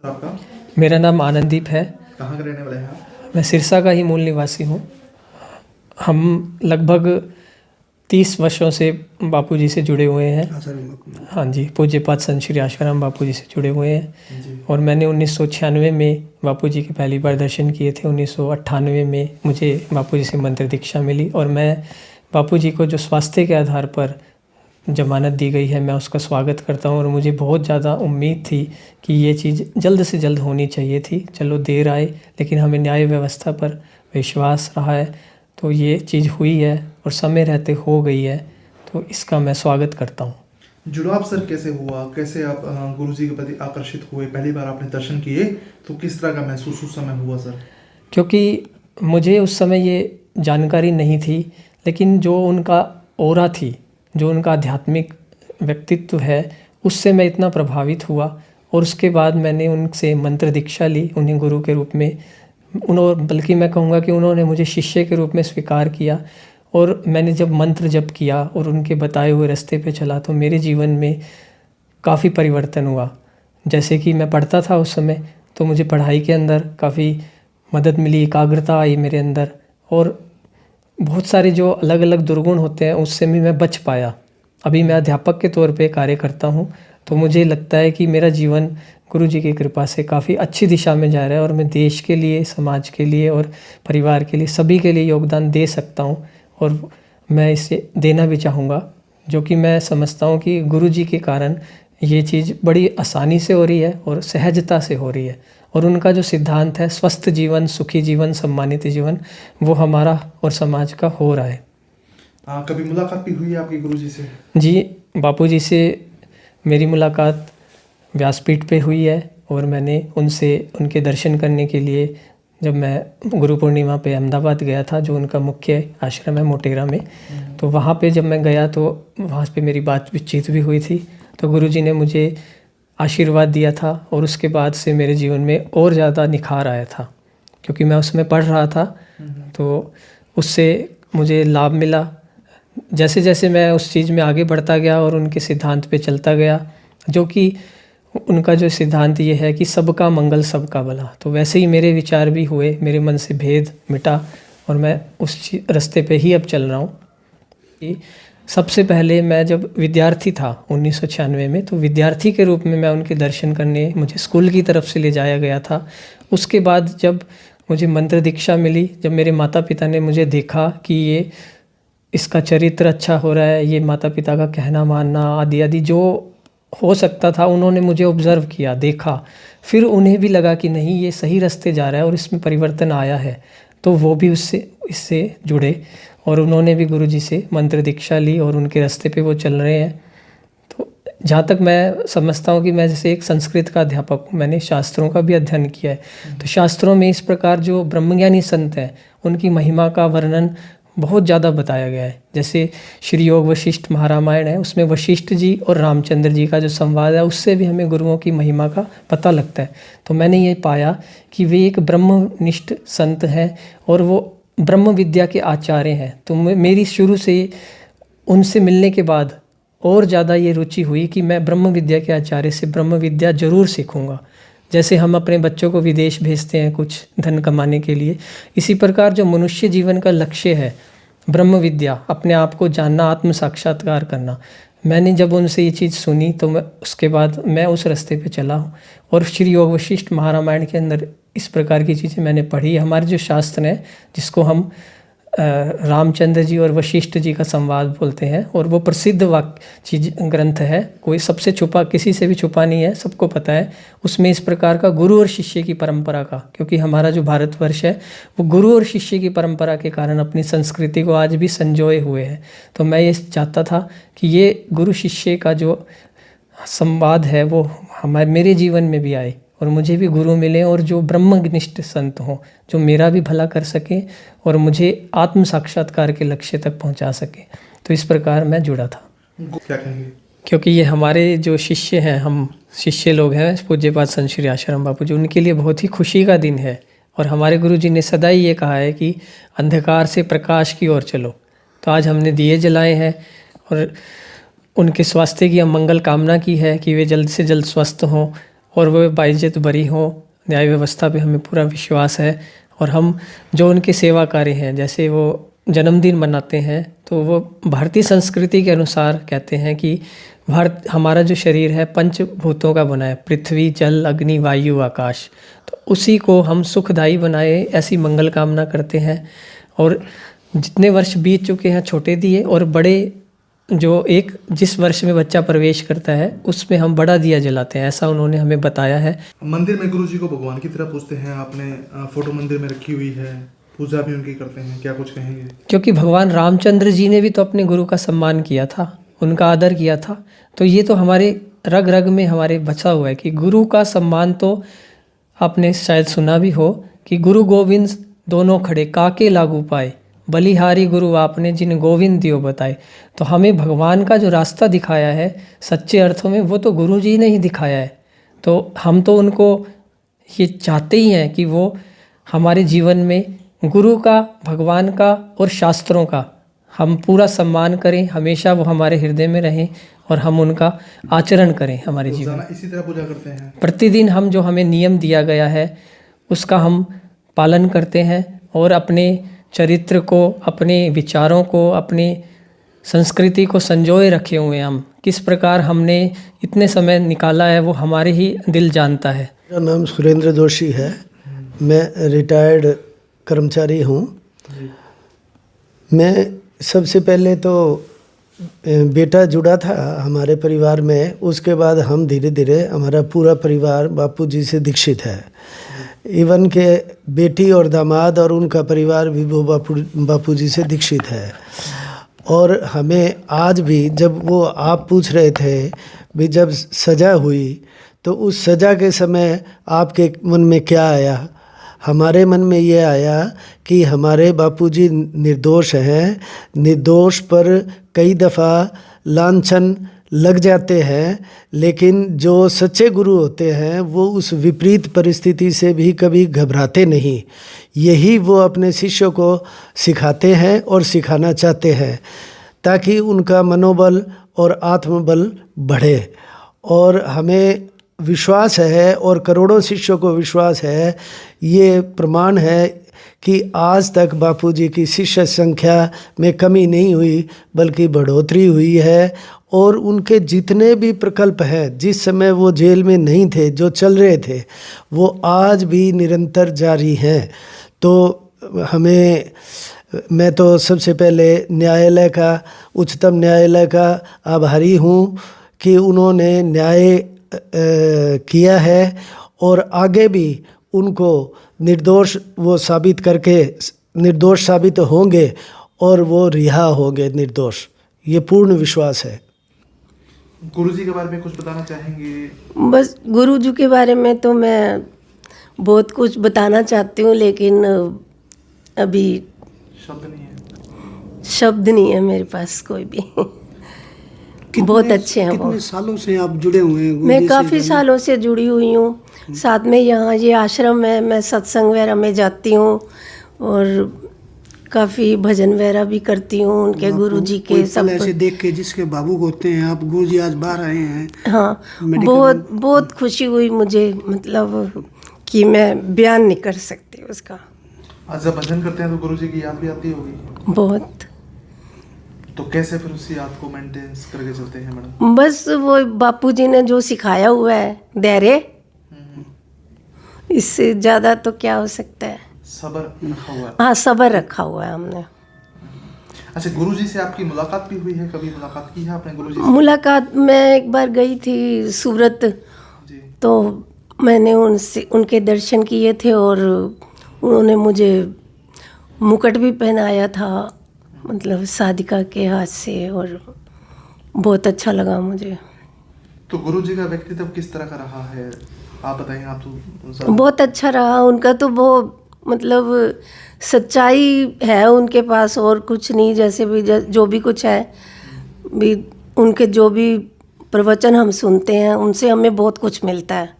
आपका? मेरा नाम आनंददीप है। कहाँ के रहने वाले हैं आप? मैं सिरसा का ही मूल निवासी हूँ। हम लगभग 30 वर्षों से बापूजी से जुड़े हुए हैं। हाँ जी, पूज्यपाद संत श्री आशाराम बापूजी से जुड़े हुए हैं। जी। और मैंने 1996 में बापूजी के पहली बार दर्शन किए थे। 1998 में मुझे बापूजी से मंत्र दीक्षा मिली और मैं बापूजी को जो स्वास्थ्य के आधार पर जमानत दी गई है, मैं उसका स्वागत करता हूँ। और मुझे बहुत ज़्यादा उम्मीद थी कि ये चीज़ जल्द से जल्द होनी चाहिए थी। चलो देर आए, लेकिन हमें न्याय व्यवस्था पर विश्वास रहा है, तो ये चीज़ हुई है और समय रहते हो गई है, तो इसका मैं स्वागत करता हूँ। जुड़ाव सर कैसे हुआ? कैसे आप गुरु जी के प्रति आकर्षित हुए? पहली बार आपने दर्शन किए तो किस तरह का महसूस उस समय हुआ सर? क्योंकि मुझे उस समय ये जानकारी नहीं थी, लेकिन जो उनका ऑरा थी, जो उनका आध्यात्मिक व्यक्तित्व है, उससे मैं इतना प्रभावित हुआ। और उसके बाद मैंने उनसे मंत्र दीक्षा ली, उन्हें गुरु के रूप में। उन्होंने, बल्कि मैं कहूँगा कि उन्होंने मुझे शिष्य के रूप में स्वीकार किया। और मैंने जब मंत्र जप किया और उनके बताए हुए रास्ते पे चला, तो मेरे जीवन में काफ़ी परिवर्तन हुआ। जैसे कि मैं पढ़ता था उस समय, तो मुझे पढ़ाई के अंदर काफ़ी मदद मिली, एकाग्रता आई मेरे अंदर, और बहुत सारे जो अलग अलग दुर्गुण होते हैं उससे भी मैं बच पाया। अभी मैं अध्यापक के तौर पे कार्य करता हूँ, तो मुझे लगता है कि मेरा जीवन गुरु जी की कृपा से काफ़ी अच्छी दिशा में जा रहा है और मैं देश के लिए, समाज के लिए और परिवार के लिए, सभी के लिए योगदान दे सकता हूँ। और मैं इसे देना भी चाहूँगा, जो कि मैं समझता हूँ कि गुरु जी के कारण ये चीज़ बड़ी आसानी से हो रही है और सहजता से हो रही है। और उनका जो सिद्धांत है, स्वस्थ जीवन, सुखी जीवन, सम्मानित जीवन, वो हमारा और समाज का हो रहा है। कभी मुलाकात भी हुई है आपकी गुरु जी से? जी, बापूजी से मेरी मुलाकात व्यासपीठ पे हुई है। और मैंने उनसे उनके दर्शन करने के लिए, जब मैं गुरु पूर्णिमा पे अहमदाबाद गया था, जो उनका मुख्य आश्रम है मोटेरा में, तो वहाँ पे जब मैं गया तो वहाँ पे मेरी बातचीत भी हुई थी। तो गुरु जी ने मुझे आशीर्वाद दिया था और उसके बाद से मेरे जीवन में और ज़्यादा निखार आया था, क्योंकि मैं उसमें पढ़ रहा था, तो उससे मुझे लाभ मिला। जैसे जैसे मैं उस चीज़ में आगे बढ़ता गया और उनके सिद्धांत पे चलता गया, जो कि उनका जो सिद्धांत ये है कि सबका मंगल सबका भला, तो वैसे ही मेरे विचार भी हुए, मेरे मन से भेद मिटा और मैं उस रास्ते पे ही अब चल रहा हूँ। कि सबसे पहले मैं जब विद्यार्थी था 1996 में, तो विद्यार्थी के रूप में मैं उनके दर्शन करने मुझे स्कूल की तरफ से ले जाया गया था। उसके बाद जब मुझे मंत्र दीक्षा मिली, जब मेरे माता पिता ने मुझे देखा कि ये इसका चरित्र अच्छा हो रहा है, ये माता पिता का कहना मानना आदि आदि जो हो सकता था, उन्होंने मुझे ऑब्ज़र्व किया, देखा। फिर उन्हें भी लगा कि नहीं, ये सही रास्ते जा रहा है और इसमें परिवर्तन आया है, तो वो भी इससे जुड़े और उन्होंने भी गुरु जी से मंत्र दीक्षा ली और उनके रास्ते पे वो चल रहे हैं। तो जहाँ तक मैं समझता हूँ कि मैं जैसे एक संस्कृत का अध्यापक हूँ, मैंने शास्त्रों का भी अध्ययन किया है। तो शास्त्रों में इस प्रकार जो ब्रह्मज्ञानी संत हैं, उनकी महिमा का वर्णन बहुत ज़्यादा बताया गया है। जैसे श्री योग वशिष्ठ महारामायण है, उसमें वशिष्ठ जी और रामचंद्र जी का जो संवाद है, उससे भी हमें गुरुओं की महिमा का पता लगता है। तो मैंने ये पाया कि वे एक ब्रह्मनिष्ठ संत हैं और वो ब्रह्म विद्या के आचार्य हैं। तो मेरी शुरू से उनसे मिलने के बाद और ज़्यादा ये रुचि हुई कि मैं ब्रह्म विद्या के आचार्य से ब्रह्म विद्या ज़रूर सीखूँगा। जैसे हम अपने बच्चों को विदेश भेजते हैं कुछ धन कमाने के लिए, इसी प्रकार जो मनुष्य जीवन का लक्ष्य है ब्रह्म विद्या, अपने आप को जानना, आत्म साक्षात्कार करना, मैंने जब उनसे ये चीज़ सुनी तो उसके बाद मैं उस रास्ते पे चला हूँ। और श्री योग वशिष्ठ महारामायण के अंदर इस प्रकार की चीज़ें मैंने पढ़ी। हमारे जो शास्त्र हैं, जिसको हम रामचंद्र जी और वशिष्ठ जी का संवाद बोलते हैं, और वो प्रसिद्ध चीज ग्रंथ है, कोई सबसे छुपा, किसी से भी छुपा नहीं है, सबको पता है। उसमें इस प्रकार का गुरु और शिष्य की परंपरा का, क्योंकि हमारा जो भारतवर्ष है वो गुरु और शिष्य की परंपरा के कारण अपनी संस्कृति को आज भी संजोए हुए है। तो मैं ये चाहता था कि ये गुरु शिष्य का जो संवाद है वो मेरे जीवन में भी आए और मुझे भी गुरु मिले और जो ब्रह्मनिष्ठ संत हों, जो मेरा भी भला कर सके और मुझे आत्म साक्षात्कार के लक्ष्य तक पहुंचा सके। तो इस प्रकार मैं जुड़ा था। क्या कहेंगे? क्योंकि ये हमारे जो शिष्य हैं, हम शिष्य लोग हैं पूज्यपाद संत श्री आशाराम बापूजी, उनके लिए बहुत ही खुशी का दिन है। और हमारे गुरु जी ने सदा ही ये कहा है कि अंधकार से प्रकाश की ओर चलो। तो आज हमने दिए जलाए हैं और उनके स्वास्थ्य की हम मंगल कामना की है कि वे जल्द से जल्द स्वस्थ हों और वो बाइज्जत बरी हों। न्याय व्यवस्था पे हमें पूरा विश्वास है। और हम जो उनके सेवा कार्य हैं, जैसे वो जन्मदिन मनाते हैं, तो वो भारतीय संस्कृति के अनुसार कहते हैं कि भारत हमारा जो शरीर है पंचभूतों का बना है, पृथ्वी, जल, अग्नि, वायु, आकाश। तो उसी को हम सुखदायी बनाए, ऐसी मंगल कामना करते हैं। और जितने वर्ष बीत चुके हैं छोटे दिए, और बड़े जो एक जिस वर्ष में बच्चा प्रवेश करता है उसमें हम बड़ा दिया जलाते हैं, ऐसा उन्होंने हमें बताया है। मंदिर में गुरुजी को भगवान की तरह पूजते हैं, आपने फोटो मंदिर में रखी हुई है, पूजा भी उनकी करते हैं, क्या कुछ कहेंगे? क्योंकि भगवान रामचंद्र जी ने भी तो अपने गुरु का सम्मान किया था, उनका आदर किया था। तो ये तो हमारे रग रग में हमारे बचा हुआ है कि गुरु का सम्मान। तो आपने शायद सुना भी हो कि गुरु गोविंद दोनों खड़े, काके लागू पाए, बलिहारी गुरु आपने जिन गोविंद दियो बताए। तो हमें भगवान का जो रास्ता दिखाया है सच्चे अर्थों में, वो तो गुरु जी ने ही दिखाया है। तो हम तो उनको ये चाहते ही हैं कि वो हमारे जीवन में गुरु का, भगवान का और शास्त्रों का हम पूरा सम्मान करें, हमेशा वो हमारे हृदय में रहें और हम उनका आचरण करें हमारे जीवन में। इसी तरह पूजा करते हैं प्रतिदिन। हम जो हमें नियम दिया गया है उसका हम पालन करते हैं और अपने चरित्र को, अपने विचारों को, अपनी संस्कृति को संजोए रखे हुए हम किस प्रकार हमने इतने समय निकाला है वो हमारे ही दिल जानता है। मेरा नाम सुरेंद्र जोशी है, मैं रिटायर्ड कर्मचारी हूँ। मैं सबसे पहले तो बेटा जुड़ा था हमारे परिवार में, उसके बाद हम धीरे धीरे हमारा पूरा परिवार बापूजी से दीक्षित है। इवन के बेटी और दामाद और उनका परिवार भी वो बापूजी से दीक्षित है। और हमें आज भी, जब वो आप पूछ रहे थे भी जब सजा हुई तो उस सजा के समय आपके मन में क्या आया, हमारे मन में ये आया कि हमारे बापूजी निर्दोष हैं। निर्दोष पर कई दफ़ा लांछन लग जाते हैं, लेकिन जो सच्चे गुरु होते हैं वो उस विपरीत परिस्थिति से भी कभी घबराते नहीं। यही वो अपने शिष्यों को सिखाते हैं और सिखाना चाहते हैं, ताकि उनका मनोबल और आत्मबल बढ़े। और हमें विश्वास है और करोड़ों शिष्यों को विश्वास है, ये प्रमाण है कि आज तक बापूजी की शिष्य संख्या में कमी नहीं हुई बल्कि बढ़ोतरी हुई है। और उनके जितने भी प्रकल्प हैं, जिस समय वो जेल में नहीं थे, जो चल रहे थे, वो आज भी निरंतर जारी हैं। तो मैं तो सबसे पहले न्यायालय का, उच्चतम न्यायालय का आभारी हूँ कि उन्होंने न्याय किया है और आगे भी उनको निर्दोष वो साबित करके निर्दोष साबित होंगे और वो रिहा होंगे निर्दोष, ये पूर्ण विश्वास है। गुरुजी के बारे में कुछ बताना चाहेंगे? बस गुरुजी के बारे में तो मैं बहुत कुछ बताना चाहती हूँ, लेकिन अभी शब्द नहीं है मेरे पास कोई भी। बहुत अच्छे हैं वो। कितने सालों से आप जुड़े हुए हैं? मैं काफ़ी सालों से जुड़ी हुई हूँ। साथ में यहाँ ये आश्रम है, मैं सत्संग वगैरह में जाती हूँ और काफ़ी भजन वगैरह भी करती हूँ उनके गुरुजी के। सब ऐसे देख के जिसके भावुक होते हैं आप, गुरुजी आज बाहर आए हैं। हाँ, बहुत खुशी हुई मुझे, मतलब कि मैं बयान नहीं कर सकती उसका। आज जब भजन करते हैं तो गुरुजी की याद भी आती होगी? बहुत। तो कैसे फिर उसी याद को मेंटेन करके चलते हैं मैडम? बस वो बापूजी ने जो सिखाया हुआ है, धैर्य, इससे ज़्यादा तो क्या हो सकता है। सब्र रखा हुआ है। हाँ, सब्र रखा हुआ है हमने। अच्छा, गुरुजी से आपकी मुलाकात भी हुई है? कभी मुलाकात की है आपने गुरुजी से? मुलाकात मैं एक बार गई थी सूरत जी। तो मैंने उनके दर्शन किए थे और उन्होंने मुझे मुकुट भी पहनाया था, मतलब साधिका के हाथ से, और बहुत अच्छा लगा मुझे। तो गुरुजी का व्यक्तित्व किस तरह का रहा है, आप बताइए। आप तो बहुत अच्छा रहा उनका, तो वो मतलब सच्चाई है उनके पास और कुछ नहीं। जैसे भी जो भी कुछ है भी, उनके जो भी प्रवचन हम सुनते हैं उनसे हमें बहुत कुछ मिलता है।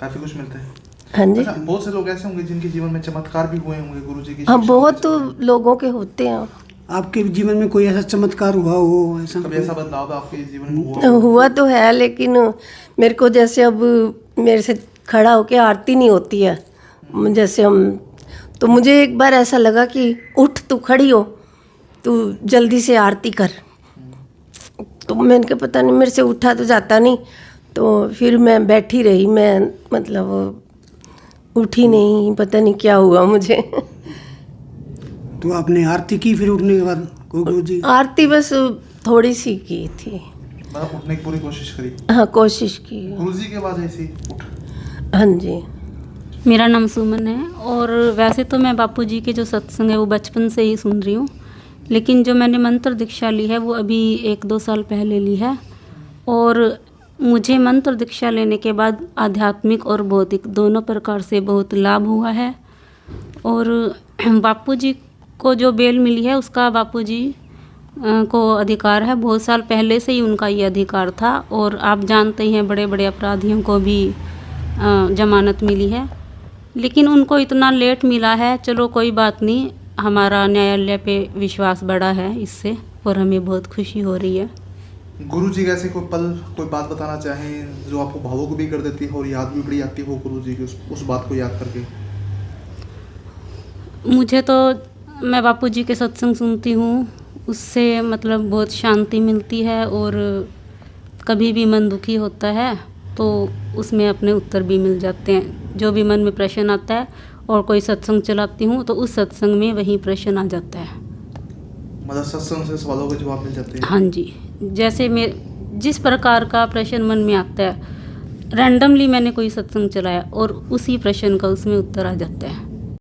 काफ़ी कुछ मिलता है। हाँ जी। अच्छा, बहुत से लोग ऐसे होंगे जिनके जीवन में चमत्कार भी हुए होंगे गुरुजी की? हाँ, बहुत तो लोगों के होते हैं। आपके जीवन में कोई ऐसा चमत्कार हुआ हो? ऐसा कभी ऐसा बदलाव आपके जीवन में हुआ? हुआ तो है, लेकिन मेरे को जैसे अब मेरे से खड़ा होके आरती नहीं होती है, जैसे हम, तो मुझे एक बार ऐसा लगा कि उठ, तू खड़ी हो, तू जल्दी से आरती कर। तो मैंने कहा पता नहीं, मेरे से उठा तो जाता नहीं, तो फिर मैं बैठी रही, मैं मतलब उठी नहीं, पता नहीं क्या हुआ मुझे। तो आपने आरती की फिर उठने के बाद गुरु जी? आरती बस थोड़ी सी की थी। मतलब उठने की पूरी कोशिश करी? हाँ, कोशिश की। गुरुजी के बाद ऐसी उठ? हाँ जी। मेरा नाम सुमन है और वैसे तो मैं बापूजी के जो सत्संग है वो बचपन से ही सुन रही हूँ, लेकिन जो मैंने मंत्र दीक्षा ली है वो अभी 1-2 साल पहले ली है। और मुझे मंत्र दीक्षा लेने के बाद आध्यात्मिक और भौतिक दोनों प्रकार से बहुत लाभ हुआ है। और बापूजी को जो बेल मिली है उसका बापूजी को अधिकार है, बहुत साल पहले से ही उनका ये अधिकार था। और आप जानते ही हैं बड़े बड़े अपराधियों को भी जमानत मिली है, लेकिन उनको इतना लेट मिला है। चलो कोई बात नहीं, हमारा न्यायालय पे विश्वास बढ़ा है इससे और हमें बहुत खुशी हो रही है। गुरुजी का ऐसे कोई पल, कोई बात बताना चाहें जो आपको भावुक भी कर देती हो और याद भी बड़ी आती हो गुरुजी की, उस बात को याद करके? मुझे तो, मैं बापूजी के सत्संग सुनती हूँ, उससे मतलब बहुत शांति मिलती है। और कभी भी मन दुखी होता है तो उसमें अपने उत्तर भी मिल जाते हैं। जो भी मन में प्रश्न आता है और कोई सत्संग चलाती हूँ तो उस सत्संग में वही प्रश्न आ जाता है। मतलब सत्संग से सवालों के जवाब मिल जाते हैं? हाँ जी, जैसे मैं जिस प्रकार का प्रश्न मन में आता है, रैंडमली मैंने कोई सत्संग चलाया और उसी प्रश्न का उसमें उत्तर आ जाता है।